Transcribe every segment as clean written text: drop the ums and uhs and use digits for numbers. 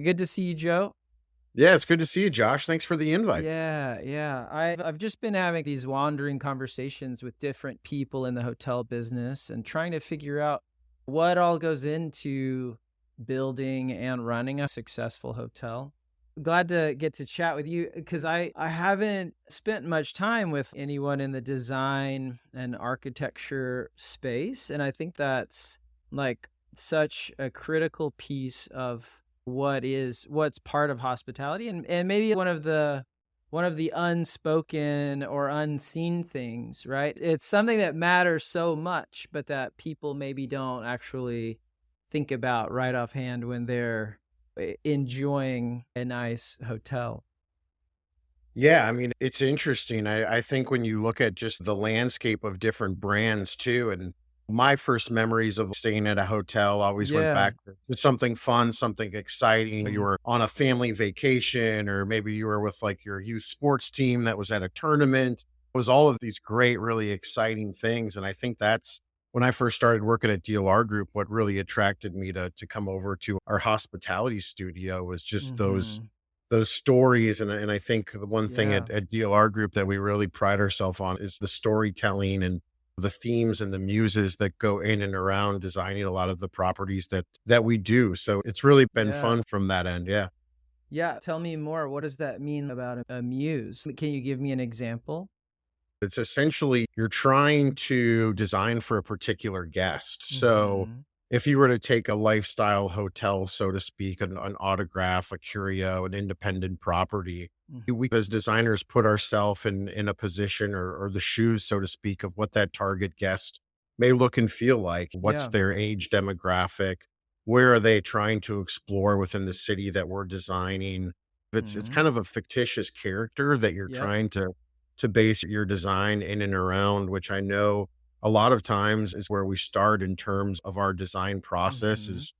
Good to see you, Joe. Yeah, it's good to see you, Josh. Thanks for the invite. Yeah. I've just been having these wandering conversations with different people in the hotel business and trying to figure out what all goes into building and running a successful hotel. Glad to get to chat with you because I haven't spent much time with anyone in the design and architecture space. And I think that's like such a critical piece of what's part of hospitality and maybe one of the unspoken or unseen things, right? It's something that matters so much, but that people maybe don't actually think about right offhand when they're enjoying a nice hotel. Yeah, I mean, it's interesting. I think when you look at just the landscape of different brands too, and my first memories of staying at a hotel always went Yeah. back to something fun, something exciting. You Mm. were on a family vacation, or maybe you were with like your youth sports team that was at a tournament. It was all of these great, really exciting things. And I think that's when I first started working at DLR Group, what really attracted me to come over to our hospitality studio was just Mhm. those stories, and I think the one thing Yeah. at DLR Group that we really pride ourselves on is the storytelling and the themes and the muses that go in and around designing a lot of the properties that we do. So it's really been Yeah. fun from that end. Yeah. Yeah, tell me more. What does that mean about a muse? Can you give me an example? It's essentially you're trying to design for a particular guest. So Mhm. if you were to take a lifestyle hotel, so to speak, an autograph, a curio, an independent property, Mm. we as designers put ourselves in a position or the shoes, so to speak, of what that target guest may look and feel like. What's Yeah. their age demographic? Where are they trying to explore within the city that we're designing? It's Mhm. kind of a fictitious character that you're Yep. trying to base your design in and around, which I know a lot of times is where we start in terms of our design process Mhm. is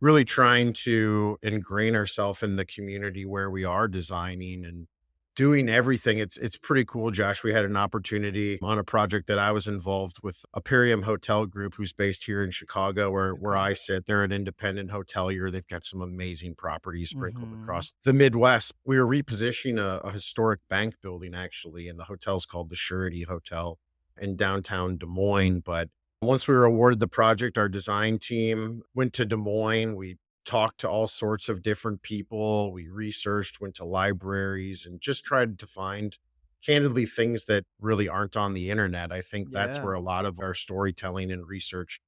really trying to ingrain ourselves in the community where we are designing and doing everything. It's pretty cool, Josh. We had an opportunity on a project that I was involved with Imperium Hotel Group, who's based here in Chicago, where Okay. I sit. They're an independent hotelier. They've got some amazing properties sprinkled Mhm. across the Midwest. We were repositioning a historic bank building actually, and the hotel's called the Surety Hotel in downtown Des Moines. But once we were awarded the project, our design team went to Des Moines. We talked to all sorts of different people. We researched, went to libraries, and just tried to find candidly things that really aren't on the internet. I think that's Yeah. where a lot of our storytelling and research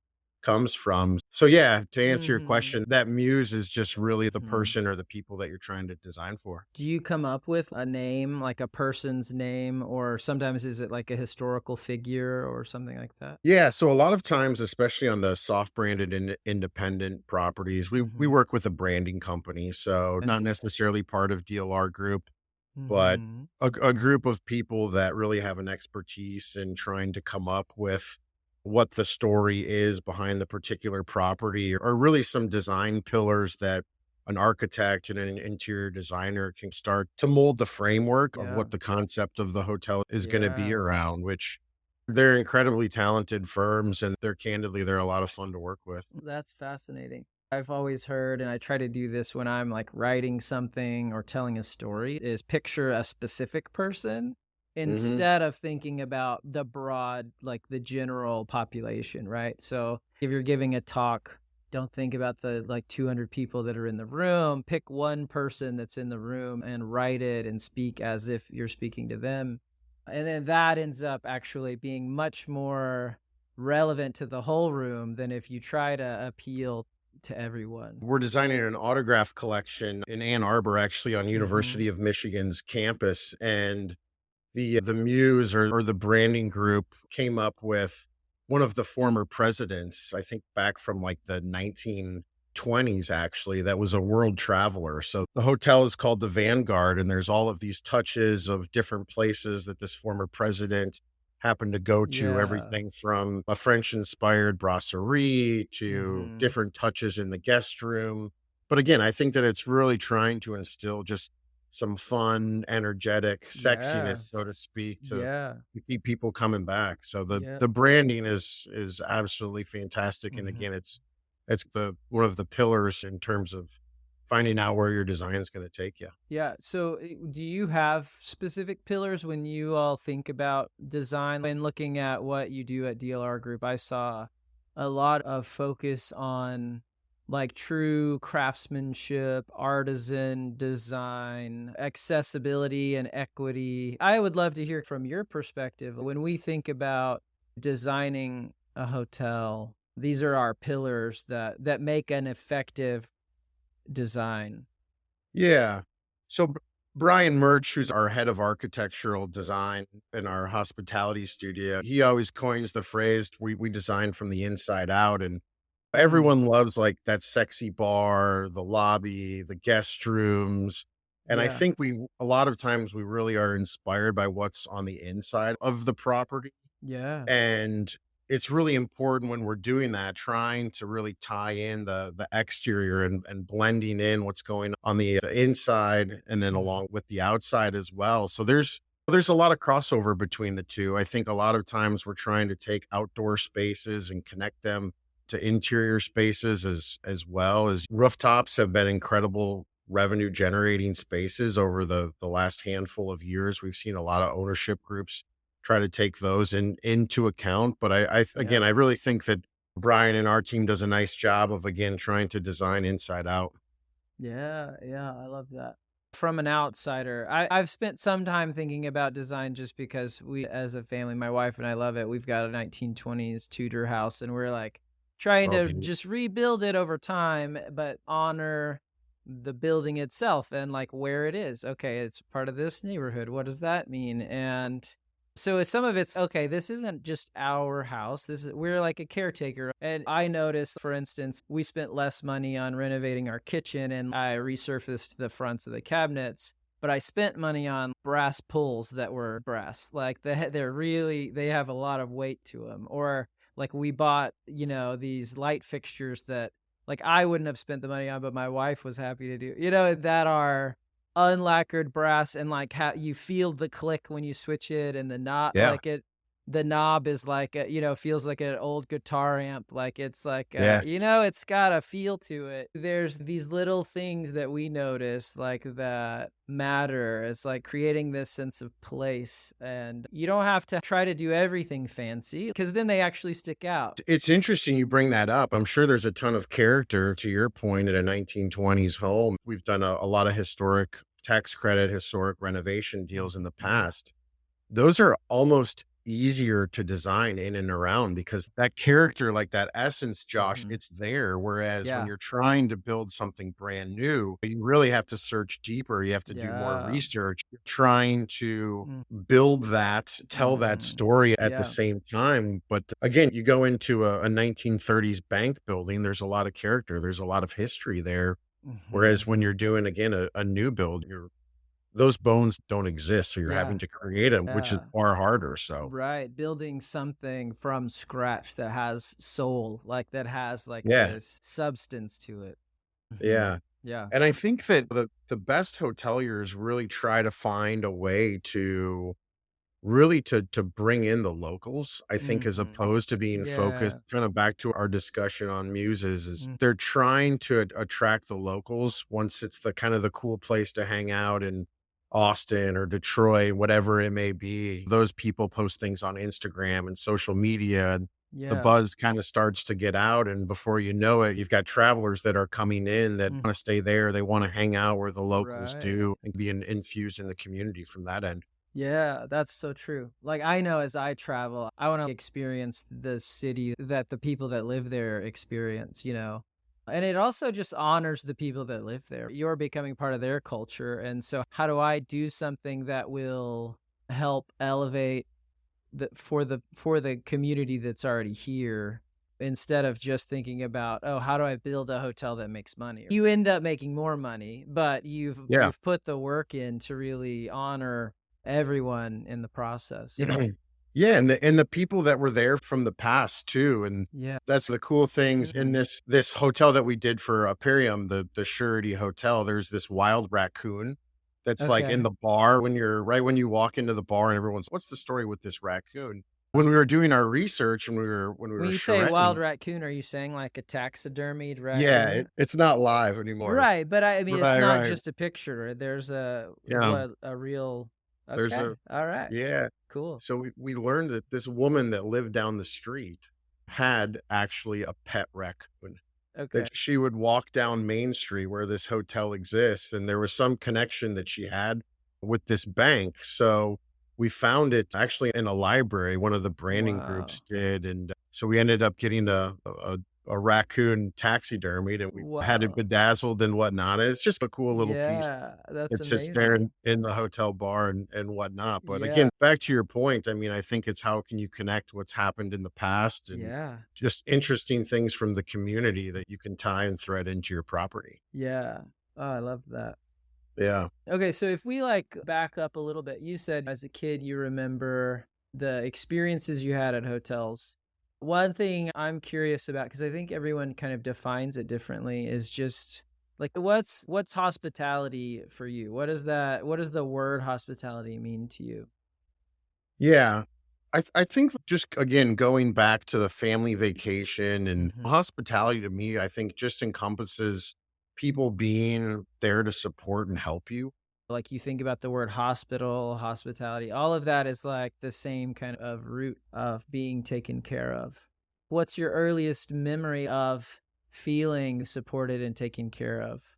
comes from. So yeah, to answer your Mhm. question, that muse is just really the Mhm. person or the people that you're trying to design for. Do you come up with a name, like a person's name, or sometimes is it like a historical figure or something like that? Yeah, so a lot of times, especially on the soft branded independent properties, we Mhm. work with a branding company, so Eh. not necessarily part of DLR Group, but Mhm. a group of people that really have an expertise in trying to come up with what the story is behind the particular property, or really some design pillars that an architect and an interior designer can start to mold the framework of Yeah. what the concept of the hotel is going to be Yeah. around, which they're incredibly talented firms and they're a lot of fun to work with. That's fascinating. I've always heard, and I try to do this when I'm like writing something or telling a story, is picture a specific person Mhm. instead of thinking about the broad, like the general population, right? So if you're giving a talk, don't think about the like 200 people that are in the room. Pick one person that's in the room and write it and speak as if you're speaking to them. And then that ends up actually being much more relevant to the whole room than if you try to appeal to everyone. We're designing an autograph collection in Ann Arbor, actually on Mhm. University of Michigan's campus, and the muse or the branding group came up with one of the former presidents, I think back from like the 1920s, actually, that was a world traveler. So the hotel is called the Vanguard, and there's all of these touches of different places that this former president happened to go to, Yeah. everything from a French inspired brasserie to Mhm. different touches in the guest room. But again, I think that it's really trying to instill just some fun, energetic sexiness, Yeah. so to speak, Yeah. to keep people coming back. So Yeah. the branding is absolutely fantastic. And Mhm. again, it's the one of the pillars in terms of finding out where your design is going to take you. Yeah. So, do you have specific pillars when you all think about design? When looking at what you do at DLR Group, I saw a lot of focus on like true craftsmanship, artisan design, accessibility, and equity. I would love to hear from your perspective when we think about designing a hotel. These are our pillars that make an effective design. Yeah. So Brian Murch, who's our head of architectural design in our hospitality studio, he always coins the phrase, we design from the inside out. And Mm, everyone loves like that sexy bar, the lobby, the guest rooms. And I yeah. think a lot of times we really are inspired by what's on the inside of the property. Yeah. And it's really important when we're doing that, trying to really tie in the exterior and blending in what's going on the inside and then Mhm. along with the outside as well. So there's a lot of crossover between the two. I think a lot of times we're trying to take outdoor spaces and connect them to interior spaces as well. As rooftops have been incredible revenue generating spaces over the last handful of years. We've seen a lot of ownership groups try to take those into account. But Yeah. again, I really think that Brian and our team does a nice job of again trying to design inside out. Yeah. Yeah. I love that. From an outsider, I've spent some time thinking about design just because we, as a family, my wife and I love it. We've got a 1920s Tudor house and we're like trying Oh, to beautiful. just rebuild it over time, but honor the building itself and like where it is. Okay. It's part of this neighborhood. What does that mean? And so some of it's okay, this isn't just our house. This is we're like a caretaker. And I noticed, for instance, we spent less money on renovating our kitchen and I resurfaced the fronts of the cabinets, but I spent money on brass pulls that were brass. Like they have a lot of weight to them. Or like we bought, these light fixtures that like I wouldn't have spent the money on, but my wife was happy to do, that are unlacquered brass and like how you feel the click when you switch it and Yeah. the knob is like feels like an old guitar amp, like it's like Yes. it's got a feel to it. There's these little things that we notice like that matter. It's like creating this sense of place, and you don't have to try to do everything fancy because then they actually stick out. It's interesting you bring that up. I'm sure there's a ton of character to your point at a 1920s home. We've done a lot of historic tax credit, historic renovation deals in the Mhm. past. Those are almost easier to design in and around because that character, like that essence, Josh, Mhm. it's there. Whereas when Yeah. you're trying to build something brand new, you really have to search deeper. You have to do more Yeah. research. You're trying to Mm. build that, tell that Mhm. story at the Yeah. same time. But again, you go into a 1930s bank building, there's a lot of character, there's a lot of history there. Whereas Mhm. when you're doing, again, a new build, those bones don't exist, so you're having Yeah. to create them, which is Yeah. far harder, so Right, building something from scratch that has soul, like, that has, like, yeah, this substance to it. Mhm. yeah, Yeah. and I think that the best hoteliers really try to find a way to really to bring in the locals, I think, as Mhm. opposed to being focused Yeah. kinda back to our discussion on muses, is Mm. they're trying to attract the locals once it's the kind of the cool place to hang out in Austin or Detroit, whatever it may be. Those people post things on Instagram and social media, and the Yeah. buzz kinda starts to get out, and before you know it, you've got travelers that are coming in that Mm. wanna stay there, they wanna hang out where the locals Right. do and be infused in the community from that end. Yeah, that's so true. Like, I know as I travel, I wanna experience the city that the people that live there experience, you know? And it also just honors the people that live there. You're becoming part of their culture, and so how do I do something that will help elevate the community that's already here, instead of just thinking about, "Oh, how do I build a hotel that makes money?" You end up making more money, but you've Yeah. you've put the work in to really honor everyone in the process. Yeah, and the people that were there from the past too, and Yeah. that's the cool things in Mhm. this hotel that we did for Aperium, the Surety Hotel. There's this wild raccoon that's like in Okay. the bar when you're right when you walk into the bar and everyone's, "What's the story with this raccoon?" When we were doing our research and when we When were you say wild charretting, raccoon, are you saying like a taxidermied yeah, raccoon? it's not live anymore. Right, but I mean, it's Right, not right. just a picture. There's Yeah, a real. there's Okay, a all right, yeah. cool. So we learned that this woman that lived down the street had actually a pet raccoon, Okay, that she would walk down Main Street where this hotel exists, and there was some connection that she had with this bank. So we found it actually in a library, one of the branding groups wow, did. And so we ended up getting a raccoon taxidermied, and we had it wow, bedazzled and whatnot. And it's just a cool little piece. yeah, that's It sits there amazing. in the hotel bar and whatnot. But again, Yeah, back to your point, I mean, I think it's how can you connect what's happened in the past and yeah, just interesting things from the community that you can tie and thread into your property. yeah. Oh, I love that. Yeah. Okay, so if we like back up a little bit, you said as a kid you remember the experiences you had at hotels. One thing I'm curious about, because I think everyone kind of defines it differently, is just like what's hospitality for you? What does the word hospitality mean to you? Yeah. I think just again, going back to the family vacation and Hmm. hospitality to me, I think just encompasses people being there to support and help you. Like you think about the word hospital, hospitality, all of that is like the same kind of root of being taken care of. What's your earliest memory of feeling supported and taken care of?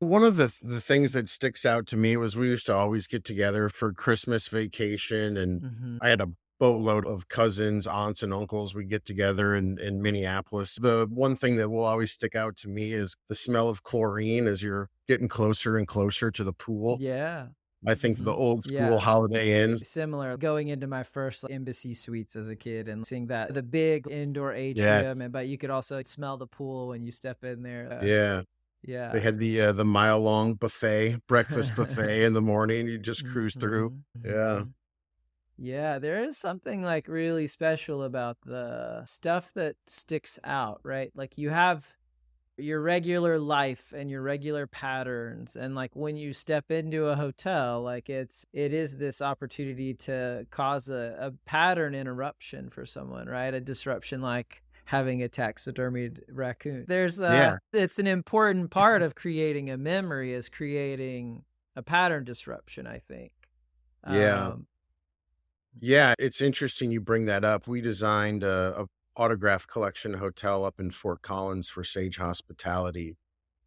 One of the things that sticks out to me was we used to always get together for Christmas vacation, and Hmm. I had a boatload of cousins, aunts, and uncles. We get together in Minneapolis. The one thing that will always stick out to me is the smell of chlorine as you're getting closer and closer to the pool. Yeah. I think the Hmm. old school Yeah. Holiday Inns. Similar. Going into my first like, embassy suites as a kid and seeing that the big indoor atrium, Yes. and but you could also smell the pool when you step in there. Yeah. They Yeah. had the mile-long buffet, breakfast buffet in the morning. You just cruise through. Hmm. Yeah. Hmm. Yeah, there is something like really special about the stuff that sticks out, right? Like you have your regular life and your regular patterns, and like when you step into a hotel, like it is this opportunity to cause a pattern interruption for someone, right? A disruption like having a taxidermied raccoon. There's Yeah. it's an important part of creating a memory is creating a pattern disruption, I think. Yeah. Um Yeah, it's interesting you bring that up. We designed a autograph collection hotel up in Fort Collins for Sage Hospitality.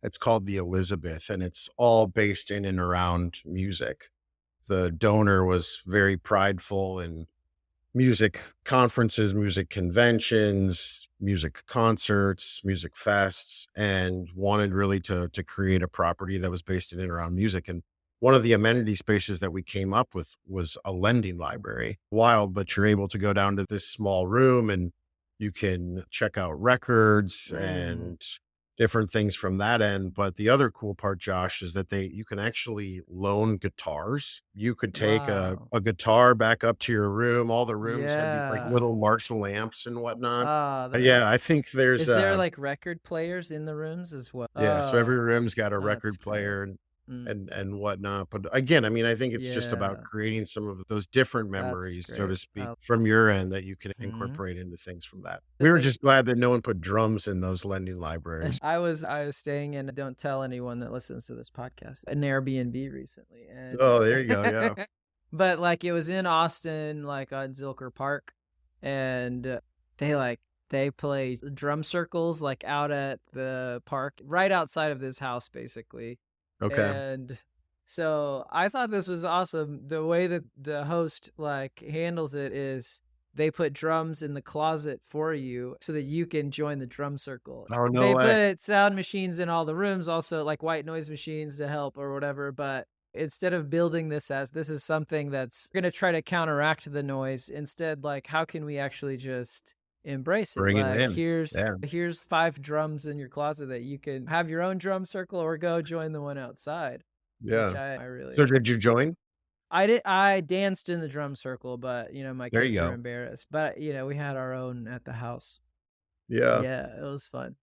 It's called the Elizabeth, and it's all based in and around music. The donor was very prideful in music conferences, music conventions, music concerts, music fests, and wanted really to create a property that was based in and around music. And one of the amenity spaces that we came up with was a lending library. Wild, but you're able to go down to this small room and you can check out records mm, and different things from that end. But the other cool part, Josh, is that you can actually loan guitars. You could take wow. a guitar back up to your room. All the rooms had these like Yeah. little Marshall amps and whatnot. Ah, Yeah, I think there's is there like record players in the rooms as well? yeah, so every Oh, room's got a that's record great. player and Mm, and whatnot. But again, I mean, I think it's just about yeah, creating some of those different that's memories, so to great. speak, from your end that you can Mhm. incorporate into things from that. The We were thing just glad that no one put drums in those lending libraries. I was staying in, don't tell anyone that listens to this podcast, an Airbnb recently, and Oh, there you go. Yeah. but like it was in Austin, like on Zilker Park, and they like they play drum circles like out at the park, right outside of this house, basically. Okay. And so I thought this was awesome. The way that the host like handles it is they put drums in the closet for you so that you can join the drum circle. Oh, no They way. put sound machines in all the rooms, also like white noise machines to help or whatever, but instead of building this as this is something that's going to try to counteract the noise, instead like how can we actually just embrace it? Bring it Like in. Yeah. here's 5 drums in your closet that you can have your own drum circle or go join the one outside, which Yeah. I really So like. did you join? I danced in the drum circle, but my There you kids were go. embarrassed. But we had our own at the house. Yeah. Yeah, it was fun.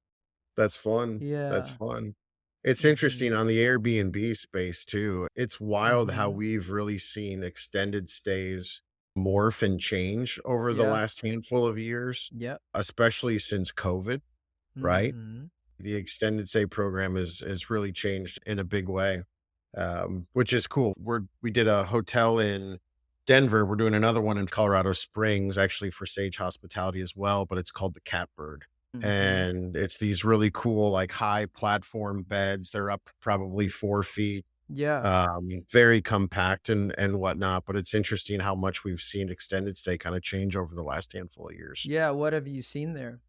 That's fun. That's Yeah. fun. It's Mhm. interesting on the Airbnb space too. It's wild how Mhm. we've really seen extended stays morph and change over the Yeah. last handful of years, Yep. especially since COVID, right? Mhm. The extended stay program is really changed in a big way, which is cool. We did a hotel in Denver. We're doing another one in Colorado Springs, actually for Sage Hospitality as well, but it's called the Catbird. Mhm. And it's these really cool, like high platform beds. They're up probably 4 feet, Yeah. very compact and whatnot. But it's interesting how much we've seen extended stay kind of change over the last handful of years. Yeah, what have you seen there?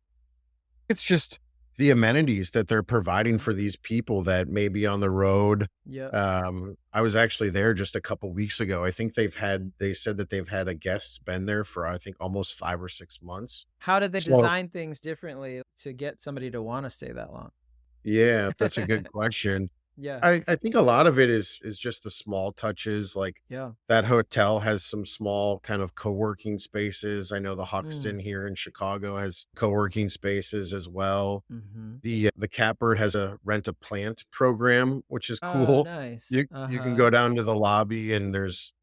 It's just the amenities that they're providing Mhm. for these people that may be on the road. Yep. I was actually there just a couple weeks ago. I think they said that they've had a guest been there for, I think, almost 5 or 6 months. How did they So, design things differently to get somebody to wanna stay that long? yeah, that's a good question. Yeah. I think a lot of it is just the small touches, like, Yeah. that hotel has some small kind of co-working spaces. I know the Mm. Huxton here in Chicago has co-working spaces as well. Mhm. The Catbird has a rent a plant program, which is Oh, cool. nice. You can Uh-huh. go down to the lobby and there's,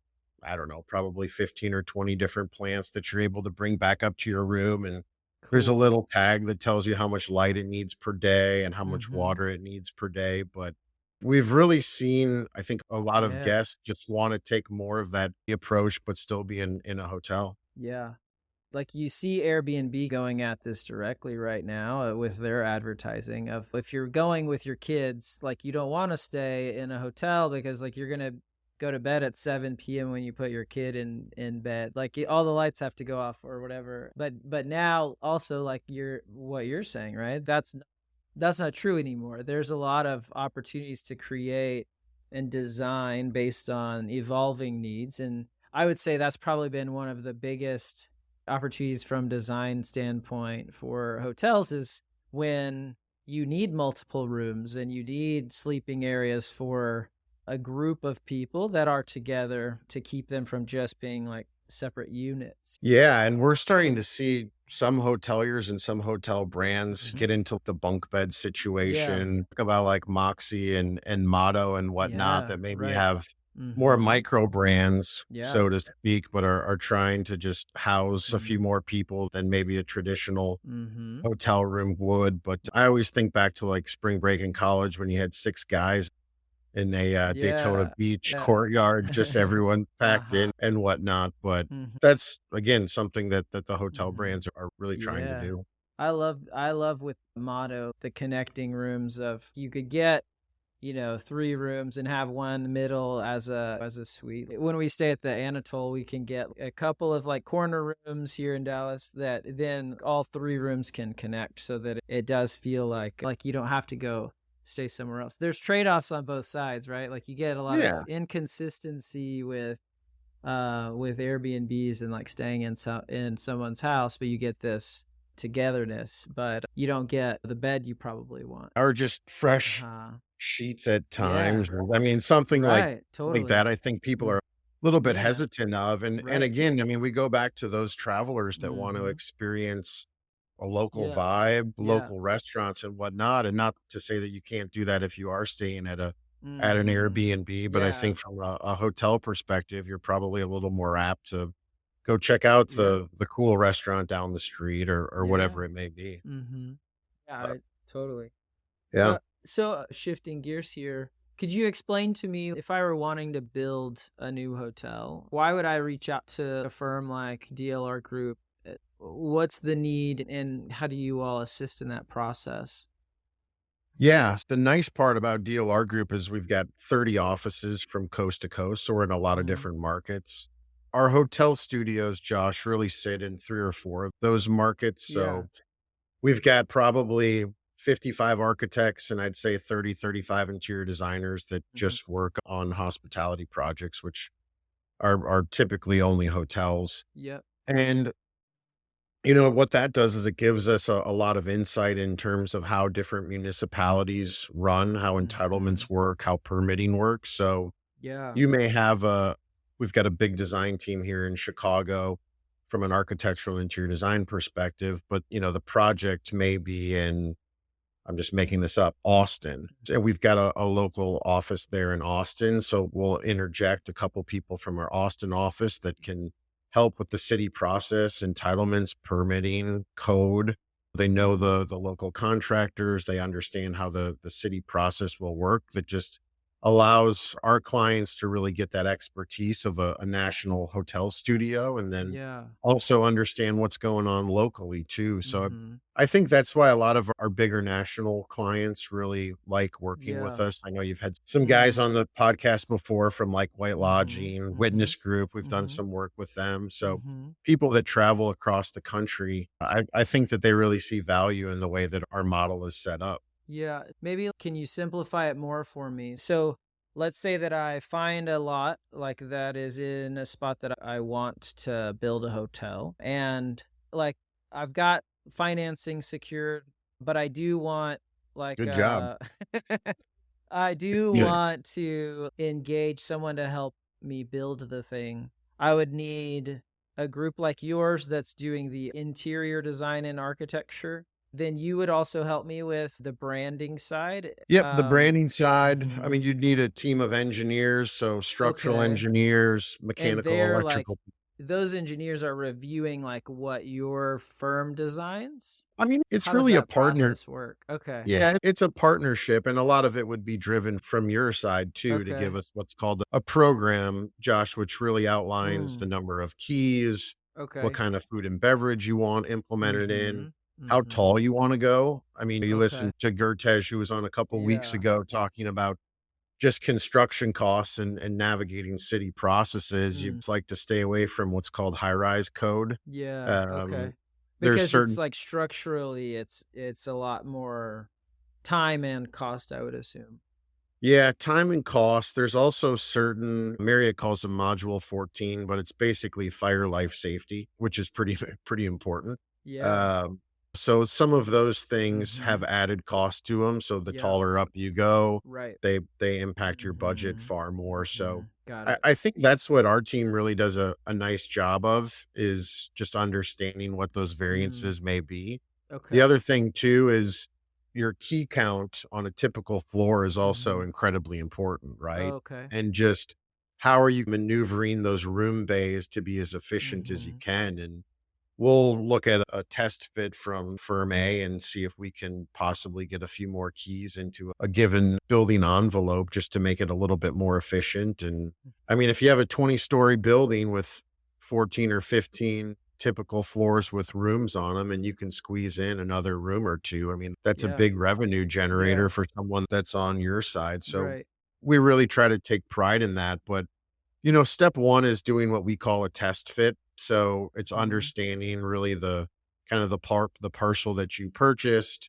I don't know, probably 15 or 20 different plants that you're able to bring back up to your room, and there's a Cool. little tag that tells you how much light it needs per day and how much Mhm. water it needs per day, but we've really seen, I think, a lot of Yeah. guests just wanna take more of that approach, but still be in a hotel. Yeah. Like, you see Airbnb going at this directly right now, with their advertising of if you're going with your kids, like, you don't wanna stay in a hotel because, like, you're gonna go to bed at 7 p.m. when you put your kid in bed. Like, all the lights have to go off or whatever. But now also, like, what you're saying, right? That's not true anymore. There's a lot of opportunities to create and design based on evolving needs. And I would say that's probably been one of the biggest opportunities from design standpoint for hotels is when you need multiple rooms and you need sleeping areas for a group of people that are together to keep them from just being like separate units. Yeah, and we're starting to see some hoteliers and some hotel brands Mhm. get into the bunk bed Yeah. situation, talk about like Moxie and Motto and whatnot Yeah. that maybe Right. have more Mhm. micro brands, Yeah. so to speak, but are trying to just house a few Mhm. more people than maybe a traditional Mhm. hotel room would. But I always think back to like spring break in college when you had 6 guys in a, Daytona Yeah. Beach Yeah. courtyard, just everyone packed in Uh-huh. and whatnot, but Mhm. that's, again, something that the hotel Mhm. brands are really trying to Yeah. do. I love with Motto the connecting rooms of you could get, 3 rooms and have one middle as a suite. When we stay at the Anatole, we can get a couple of, like, corner rooms here in Dallas that then all 3 rooms can connect so that it does feel like you don't have to go stay somewhere else. There's trade-offs on both sides, right? Like, you get a lot of Yeah. inconsistency with Airbnbs and like staying in someone's house, but you get this togetherness, but you don't get the bed you probably want. Or just fresh Uh-huh. sheets at Yeah. times, or I mean, something Right. like Totally. that, I think people Mm. are a little bit Yeah. hesitant of, and Right. again, I mean, we go back to those travelers that want to Mhm. experience a local Yeah. vibe, Yeah. local restaurants and whatnot, and not to say that you can't do that if you are staying at an Mhm. Airbnb, but I Yeah. think from a hotel perspective, you're probably a little more apt to go check out Yeah. the cool restaurant down the street or Yeah. whatever it may be. Mhm. Yeah, Uh, totally. yeah. Shifting gears here, could you explain to me if I were wanting to build a new hotel, why would I reach out to a firm like DLR Group? What's the need and how do you all assist in that process? Yeah, the nice part about DLR Group is we've got 30 offices from coast to coast, so we're in a lot of Mhm. different markets. Our hotel studios, Josh, really sit in 3 or 4 of those markets, Yeah. so we've got probably 55 architects and I'd say 30, 35 interior designers that Mhm. just work on hospitality projects, which are typically only hotels. Yep. And what that does is it gives us a lot of insight in terms of how different municipalities run, how Mhm. entitlements work, how permitting works. So Yeah. you may have we've got a big design team here in Chicago from an architectural interior design perspective, but the project may be in, I'm just making this up, Austin. And we've got a local office there in Austin. So we'll interject a couple people from our Austin office that can help with the city process, entitlements, permitting, code. They know the local contractors. They understand how the city process will work. That just allows our clients to really get that expertise of a national hotel studio, and then Yeah. also understand what's going on locally too. So Mhm. I think that's why a lot of our bigger national clients really like working with Yeah. us. I know you've had some guys Mm. on the podcast before from like White Mhm. Lodging, Witness Mhm. Group. We've done Mhm. some work with them. So Mhm. people that travel across the country, I think that they really see value in the way that our model is set up. Yeah. Maybe can you simplify it more for me? So let's say that I find a lot like that is in a spot that I want to build a hotel. And like I've got financing secured, but I do want like Good job. I do Yeah. want to engage someone to help me build the thing. I would need a group like yours that's doing the interior design and architecture. Then you would also help me with the branding side. Yep, the branding side, I Mhm. mean, you'd need a team of engineers, so structural Okay. engineers, And mechanical, they're like, electrical. those engineers are reviewing like what your firm designs. I mean, it's How does really a that partner. process work? Okay. Yeah, it's a partnership, and a lot of it would be driven from your side too to give Okay. us what's called a program, Josh, which really outlines the Mm. number of keys, what Okay. kind of food and beverage you want implemented in, Mhm. how Mhm. tall you wanna go. I mean, you Okay. listened to Gertesh, who was on a couple weeks Yeah. ago talking about just construction costs and navigating city processes. Mm. You'd like to stay away from what's called high-rise code. Yeah, Um, okay. there's Because it's certain like structurally, it's a lot more time and cost, I would assume. Yeah, time and cost. There's also certain Marriott calls them module 14, but it's basically fire life safety, which is pretty pretty important. Yeah. Um, so some of those things have Mhm. added cost to them. So the Yeah. taller up you go, Right. they impact your budget Mhm. far more. So Mhm. Got I, it. I think that's what our team really does a nice job of, is just understanding what those Mm. variances may be. The Okay. other thing too is your key count on a typical floor is also Mhm. incredibly important, right? Okay. And just how are you maneuvering those room bays to be as efficient as you Mhm. can? And we'll look at a test fit from firm A and see if we can possibly get a few more keys into a given building envelope just to make it a little bit more efficient. And I mean, if you have a 20-story building with 14 or 15 typical floors with rooms on them and you can squeeze in another room or two, I mean, that's a Yeah. big revenue generator Yeah. for someone that's on your side. So Right. we really try to take pride in that. But step one is doing what we call a test fit. So it's Mhm. understanding really the kind of the parcel that you purchased,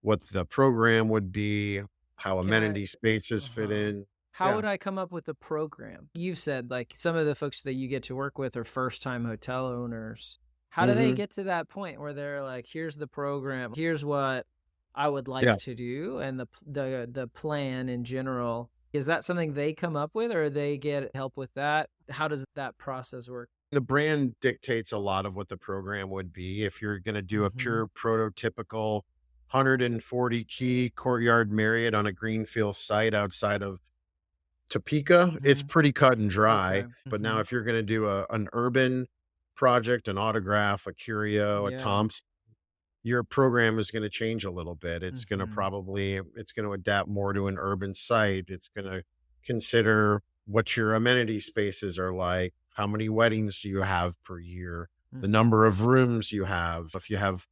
what the program would be, how Can I amenity spaces fit Uh-huh. in. How Yeah. would I come up with a program? You've said like some of the folks that you get to work with are first-time hotel owners. How do they Hmm. get to that point where they're like, "Here's the program. Here's what I would like Yeah. to do," and the plan in general. Is that something they come up with, or they get help with that? How does that process work? The brand dictates a lot of what the program would be. If you're going to do a Mhm. pure prototypical 140 key Courtyard Marriott on a greenfield site outside of Topeka, it's Mhm. pretty cut and dry. Okay. But now Mhm. if you're gonna do an urban project, an Autograph, a Curio, a Yeah. Tom's, your program is gonna change a little bit. Mhm. It's gonna adapt more to an urban site. It's gonna consider what your amenity spaces are like, how many weddings do you have per year, the Mhm. number of rooms you have. If you have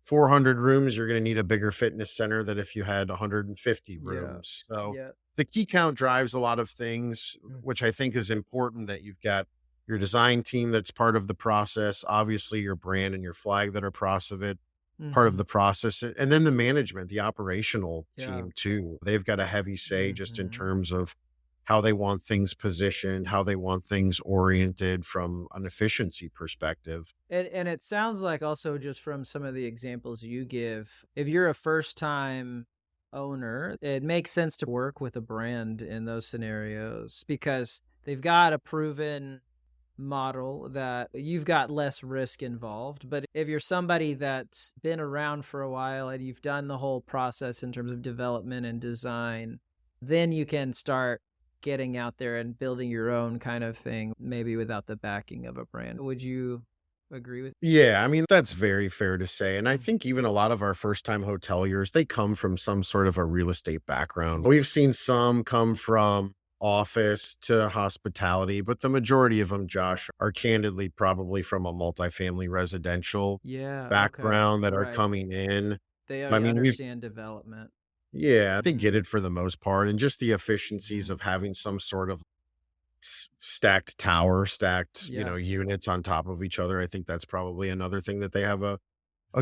400 rooms, you're going to need a bigger fitness center than if you had 150 Yeah. rooms. So Yeah. the key count drives a lot of things, Mm. which I think is important, that you've got your design team that's part of the process, obviously your brand and your flag that are part of Mhm. the process, and then the management, the operational Yeah. team too. They've got a heavy say just in Mhm. terms of how they want things positioned, how they want things oriented from an efficiency perspective. And it sounds like also just from some of the examples you give, if you're a first time owner, it makes sense to work with a brand in those scenarios because they've got a proven model that you've got less risk involved. But if you're somebody that's been around for a while and you've done the whole process in terms of development and design, then you can start getting out there and building your own kind of thing, maybe without the backing of a brand. Would you agree with? Yeah, I mean, that's very fair to say. And I Mm. think even a lot of our first time hoteliers, they come from some sort of a real estate background. We've seen some come from office to hospitality, but the majority of them, Josh, are candidly probably from a multifamily residential Yeah, okay. background that are Right. coming in. They I already mean, we've, understand development. yeah, they Mhm. get it for the most part. And just the efficiencies Mhm. of having some sort of stacked tower, stacked, Yeah. units on top of each other. I think that's probably another thing that they have a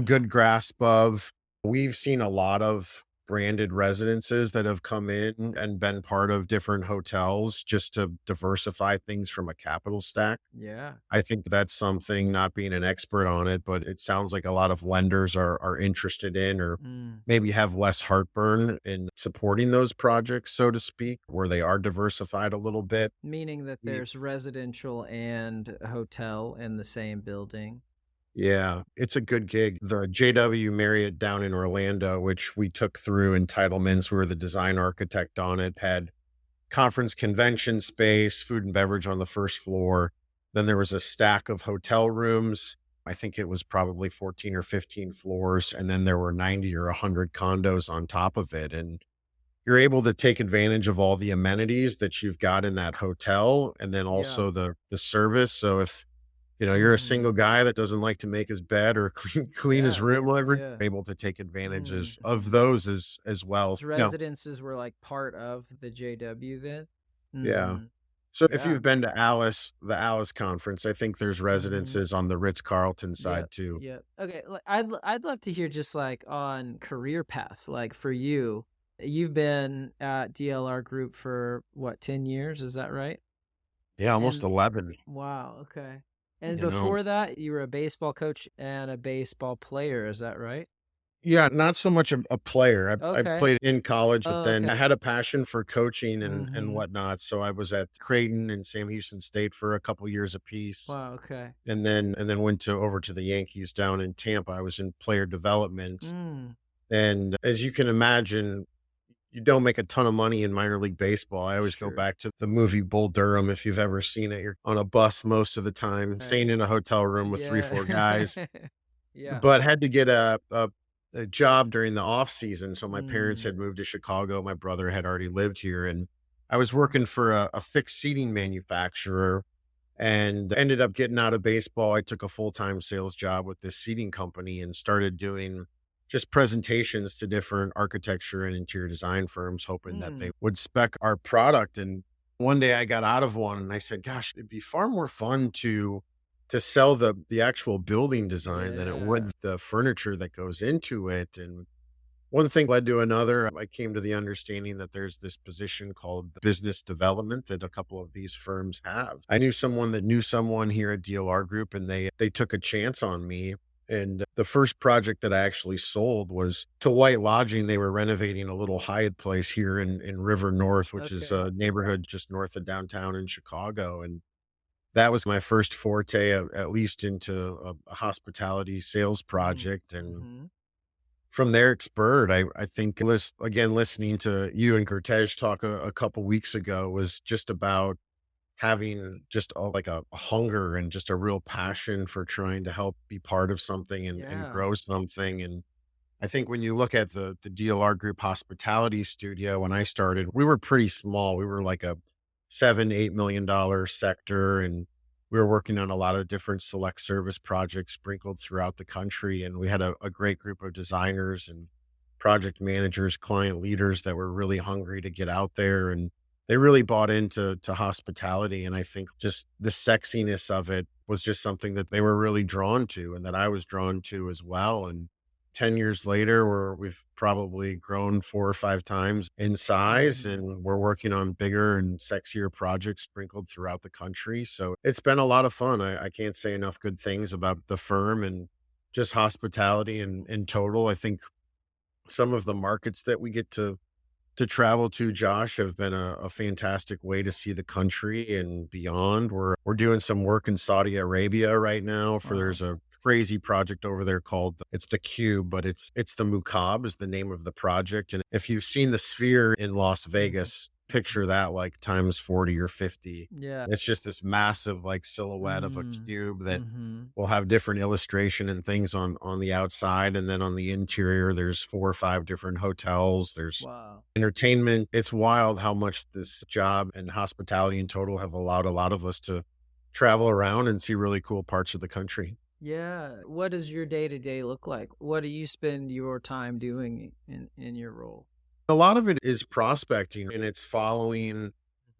good grasp of. We've seen a lot of branded residences that have come in and been part of different hotels just to diversify things from a capital stack. Yeah. I think that's something, not being an expert on it, but it sounds like a lot of lenders are interested in, or Mm. maybe have less heartburn in supporting those projects, so to speak, where they are diversified a little bit. Meaning that there's residential and hotel in the same building. Yeah, it's a good gig. The JW Marriott down in Orlando, which we took through entitlements, we were the design architect on it, had conference convention space, food and beverage on the first floor. Then there was a stack of hotel rooms. I think it was probably 14 or 15 floors. And then there were 90 or 100 condos on top of it. And you're able to take advantage of all the amenities that you've got in that hotel, and then Yeah. also the service. So if you're a Mhm. single guy that doesn't like to make his bed or clean his Yeah. room, whatever, Yeah. able to take advantages of Mhm. those as well. Those residences were like part of the JW then? Yeah. Mhm. So if Yeah. you've been to the Alice conference, I think there's Mhm. residences on the Ritz-Carlton Yep. side too. Yep. Okay. I'd love to hear just like on career path, like for you. You've been at DLR Group for what, 10 years? Is that right? Yeah, almost And 11, wow. Okay. And you know. before that, you were a baseball coach and a baseball player. Is that right? Yeah, not so much a player. I Okay. played in college, but Oh, then okay. I had a passion for coaching and Mhm. whatnot. So I was at Creighton and Sam Houston State for a couple years apiece, Wow. Okay. and then went to over to the Yankees down in Tampa. I was in player development, Mm. and as you can imagine, you don't make a ton of money in minor league baseball. I always go Sure. back to the movie Bull Durham. If you've ever seen it, you're on a bus most of the time, Right. staying in a hotel room with three, Yeah. four guys, Yeah. but had to get a job during the off season. So my parents Mm. had moved to Chicago. My brother had already lived here, and I was working for a fixed seating manufacturer, and ended up getting out of baseball. I took a full-time sales job with this seating company and started doing just presentations to different architecture and interior design firms, hoping that they Mm. would spec our product. And one day I got out of one and I said, gosh, it'd be far more fun to sell the actual building design than it Yeah. would the furniture that goes into it. And one thing led to another. I came to the understanding that there's this position called business development that a couple of these firms have. I knew someone that knew someone here at DLR Group, and they took a chance on me. And the first project that I actually sold was to White Lodging. They were renovating a little Hyatt place here in River North, which is Okay. a neighborhood just north of downtown in Chicago. And that was my first forte, at least into a hospitality sales Mm. project. And Mhm. from there, it spurred. I think again, listening to you and Cortez talk a couple weeks ago was just about having just like a hunger and just a real passion for trying to help be part of something and Yeah. grow something. And I think when you look at the DLR Group Hospitality Studio, when I started, we were pretty small. We were like a $7, $8 million sector, and we were working on a lot of different select service projects sprinkled throughout the country. And we had a great group of designers and project managers, client leaders that were really hungry to get out there, and they really bought into hospitality. And I think just the sexiness of it was just something that they were really drawn to, and that I was drawn to as well. And 10 years later, we've probably grown 4 or 5 times in size, Mhm. and we're working on bigger and sexier projects sprinkled throughout the country. So it's been a lot of fun. I can't say enough good things about the firm and just hospitality in total. I think some of the markets that we get to travel to, Josh, have been a fantastic way to see the country and beyond. We're doing some work in Saudi Arabia right now. For Wow. there's a crazy project over there called, it's the Cube, but it's the Mukaab is the name of the project. And if you've seen the Sphere in Las Mhm. Vegas, picture that like times 40 or 50. Yeah. It's just this massive like silhouette of a Mm. cube that Mm-hmm. will have different illustration and things on the outside, and then on the interior there's 4 or 5 different hotels. There's Wow. entertainment. It's wild how much this job and hospitality in total have allowed a lot of us to travel around and see really cool parts of the country. Yeah. What does your day to day look like? What do you spend your time doing in your role? A lot of it is prospecting, and it's following,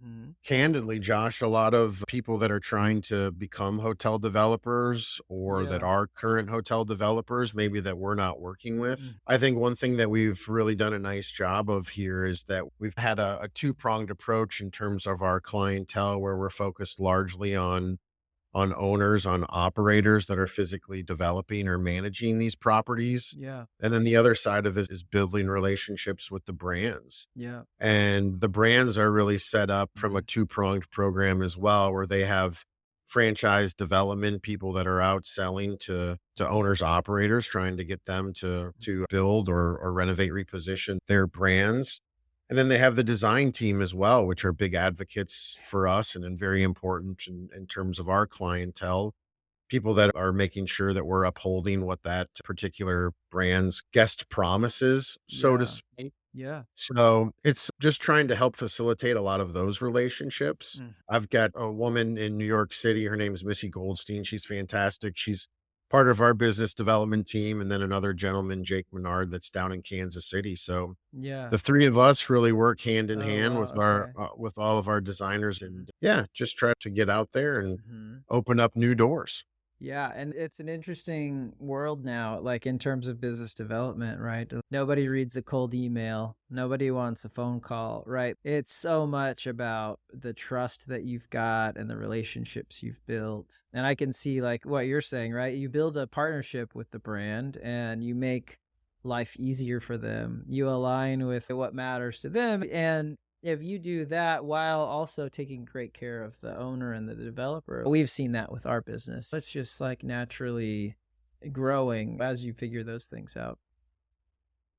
Hmm. candidly, Josh, a lot of people that are trying to become hotel developers or that Yeah. are current hotel developers, maybe that we're not working with. Mm. I think one thing that we've really done a nice job of here is that we've had a two-pronged approach in terms of our clientele, where we're focused largely on owners, on operators that are physically developing or managing these properties. Yeah. And then the other side of it is building relationships with the brands. Yeah. And the brands are really set up from a Mhm. two-pronged program as well, where they have franchise development people that are out selling to owners, operators, trying to get them to build or renovate, reposition their brands. And then they have the design team as well, which are big advocates for us and very important in terms of our clientele. People that are making sure that we're upholding what that particular brand's guest promises, so to Yeah. speak. Yeah. So it's just trying to help facilitate a lot of those relationships. Mm. I've got a woman in New York City. Her name is Missy Goldstein. She's fantastic. She's part of our business development team. And then another gentleman, Jake Menard, that's down in Kansas City. So Yeah. the three of us really work hand in Oh, hand wow. with our Okay. with all of our designers, Mhm. and yeah, just try to get out there and Mhm. open up new doors. Yeah, and it's an interesting world now, like in terms of business development, right? Nobody reads a cold email. Nobody wants a phone call, right? It's so much about the trust that you've got and the relationships you've built. And I can see like what you're saying, right? You build a partnership with the brand and you make life easier for them. You align with what matters to them. And if you do that while also taking great care of the owner and the developer, we've seen that with our business. It's just like naturally growing as you figure those things out.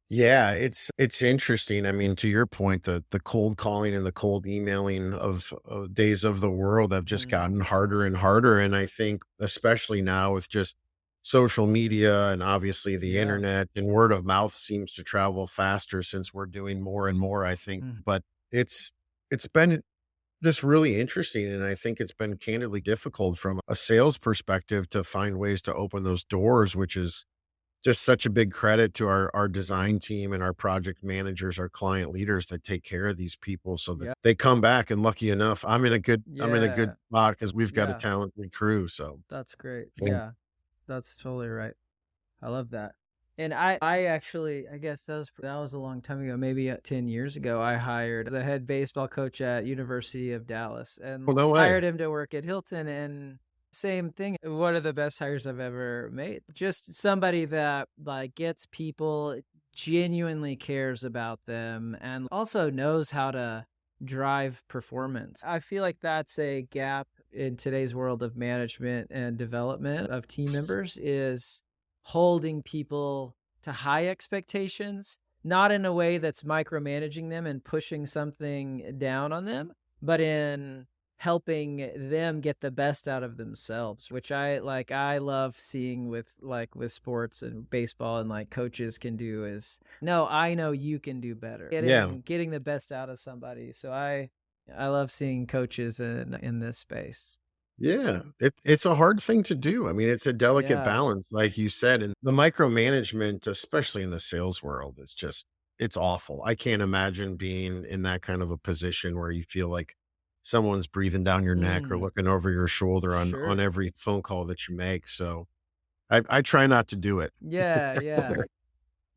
Yeah, it's interesting. I mean, to your point, the cold calling and the cold emailing of days of the world have just Mm. gotten harder and harder. And I think especially now with just social media and obviously the Yeah. internet, and word of mouth seems to travel faster since we're doing more and more, I think. Mm. But it's been just really interesting. And I think it's been candidly difficult from a sales perspective to find ways to open those doors, which is just such a big credit to our design team and our project managers, our client leaders that take care of these people so that Yeah. they come back. And lucky enough, I'm in a good Yeah. spot because we've got a Yeah. talented crew. So That's great. and Yeah. That's totally right. I love that. And I actually, I guess that was a long time ago, maybe 10 years ago. I hired the head baseball coach at University of Dallas and well, no way. hired him to work at Hilton. And same thing, one of the best hires I've ever made. Just somebody that like gets people, genuinely cares about them, and also knows how to drive performance. I feel like that's a gap in today's world of management and development of team members is holding people to high expectations, not in a way that's micromanaging them and pushing something down on them, but in helping them get the best out of themselves, which I love seeing with sports and baseball, and like coaches can do is, no, I know you can do better. Yeah. Getting the best out of somebody. So I love seeing coaches in this space. Yeah, it's a hard thing to do. I mean, it's a delicate Yeah. balance, like you said, and the micromanagement, especially in the sales world, it's awful. I can't imagine being in that kind of a position where you feel like someone's breathing down your neck or Mm, looking over your shoulder on sure. every phone call that you make. So I try not to do it. Yeah, yeah.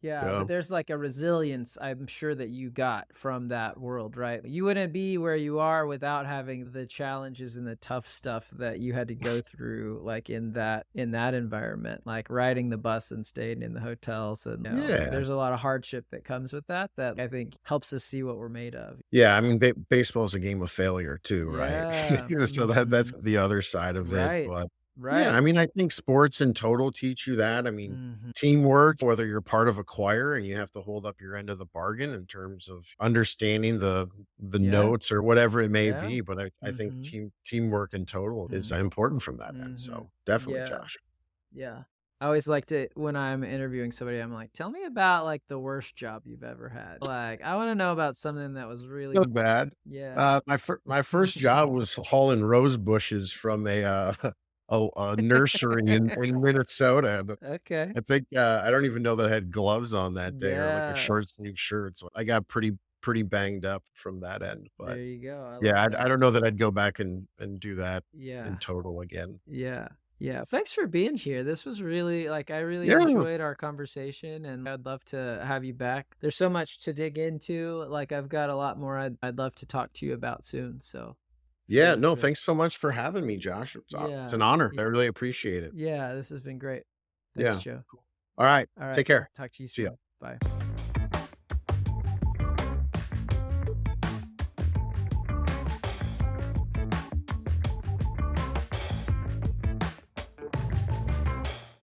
Yeah, Yeah. but there's like a resilience I'm sure that you got from that world, right? You wouldn't be where you are without having the challenges and the tough stuff that you had to go through like in that environment, like riding the bus and staying in the hotels, and Yeah. there's a lot of hardship that comes with that I think helps us see what we're made of. Yeah, I mean, baseball is a game of failure too, right? Yeah. So that's Mhm. the other side of it, Right. but Yeah, I Right. mean, I think sports in total teach you that. I mean, Mhm. teamwork, whether you're part of a choir and you have to hold up your end of the bargain in terms of understanding the Yeah. notes or whatever it may Yeah. be, but I think Mhm. teamwork in total is Mhm. important from that end. Mhm. So definitely, Yeah. Josh. Yeah. I always like to when I'm interviewing somebody, I'm like, "Tell me about, like, the worst job you've ever had." Like, I wanna know about something that was really Not bad. yeah. My first job was hauling rose bushes from a nursery in Minnesota. And Okay. I think I don't even know that I had gloves on that day or like a Yeah. short sleeve shirt. So I got pretty banged up from that end. But There you go. I love yeah, that. I don't know that I'd go back and do that in Yeah. total again. Yeah. Yeah. Thanks for being here. This was really like I really Yeah. enjoyed our conversation and I'd love to have you back. There's so much to dig into. Like I've got a lot more I'd love to talk to you about soon. So Yeah. feel No, free. thanks so much for having me, Josh. It's Yeah. an honor. I y- really appreciate it. Yeah, this has been great. Thanks, Yeah. Joe. All right. All right. Take care. Talk to you See ya. soon. Bye.